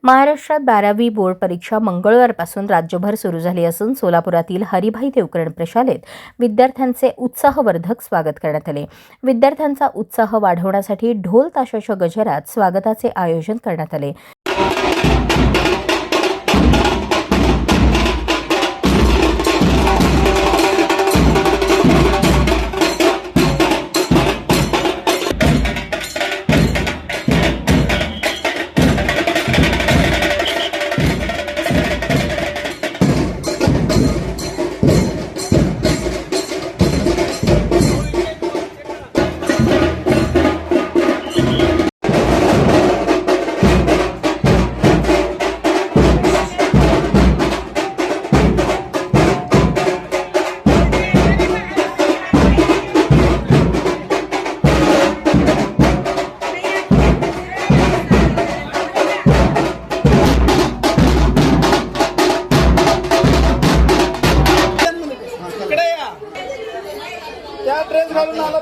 महाराष्ट्रात 12वी बोर्ड परीक्षा मंगळवारपासून राज्यभर सुरू झाली असून सोलापुरातील हरिभाई देवकरण प्रशालेत विद्यार्थ्यांचे उत्साहवर्धक स्वागत करण्यात आले। विद्यार्थ्यांचा उत्साह वाढवण्यासाठी ढोल ताशाच्या गजरात स्वागताचे आयोजन करण्यात आले। त्या ड्रेस घालून आला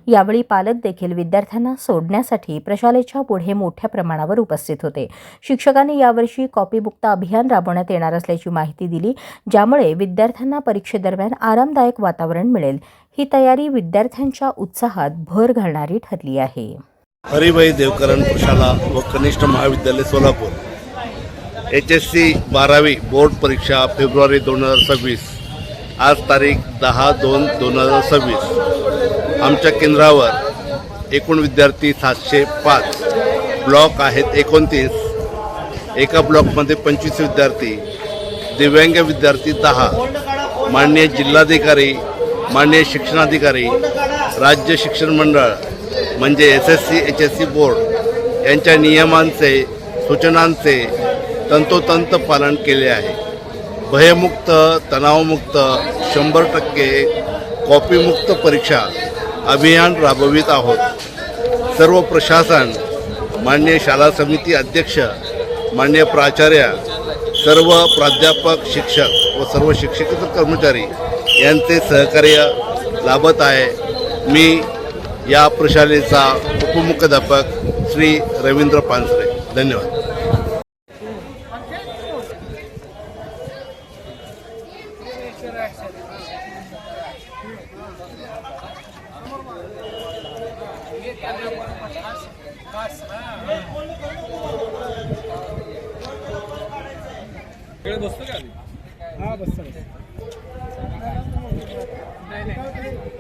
यावेळी पालक देखील विद्यार्थ्यांना सोडण्यासाठी प्रशालेच्या पुढे मोठ्या प्रमाणावर उपस्थित होते। शिक्षकांनी यावर्षी कॉपीमुक्त अभियान राबवण्यात येणार असल्याची माहिती दिली, ज्यामुळे विद्यार्थ्यांना परीक्षेदरम्यान आरामदायक वातावरण मिळेल। ही तयारी विद्यार्थ्यांच्या उत्साहात भर घालणारी ठरली आहे। हरिभाई देवकरण प्रशाला व कनिष्ठ महाविद्यालय सोलापूर HSC 12वी बोर्ड परीक्षा फेब्रुवारी 2026 आज तारीख 10/2/2026 आमच्या केंद्रावर एकूण विद्यार्थी 705, ब्लॉक आहेत 29, एका ब्लॉकमध्ये 25 विद्यार्थी, दिव्यांग विद्यार्थी 10, माननीय जिल्हाधिकारी, माननीय शिक्षणाधिकारी, राज्य शिक्षण मंडळ म्हणजे SSC HSC बोर्ड यांच्या नियमांचे सूचनांचे तंतोतंत पालन केले आहे। भयमुक्त, तणावमुक्त, 100% कॉपीमुक्त परीक्षा अभियान राबवित आहोत। सर्व प्रशासन, माननीय शाळा समिती अध्यक्ष, माननीय प्राचार्य, सर्व प्राध्यापक, शिक्षक व सर्व शिक्षकेतर कर्मचारी यांचे सहकार्य लाभत आहे। मी या प्रशालेचा उपमुख्याध्यापक श्री रवींद्र पानसरे। धन्यवाद। बसतो का? हा बसतो।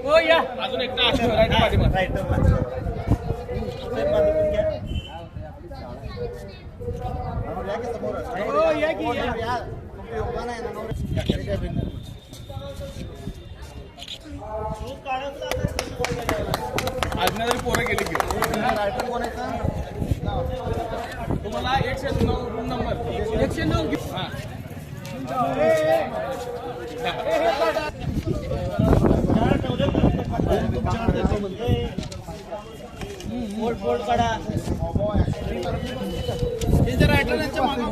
हो या अजून एक आजनारी पोरं गेली की तुम्हाला 109 रूम नंबर 109 हां बोर्ड काढा हे जरा रायटरांच्या मागं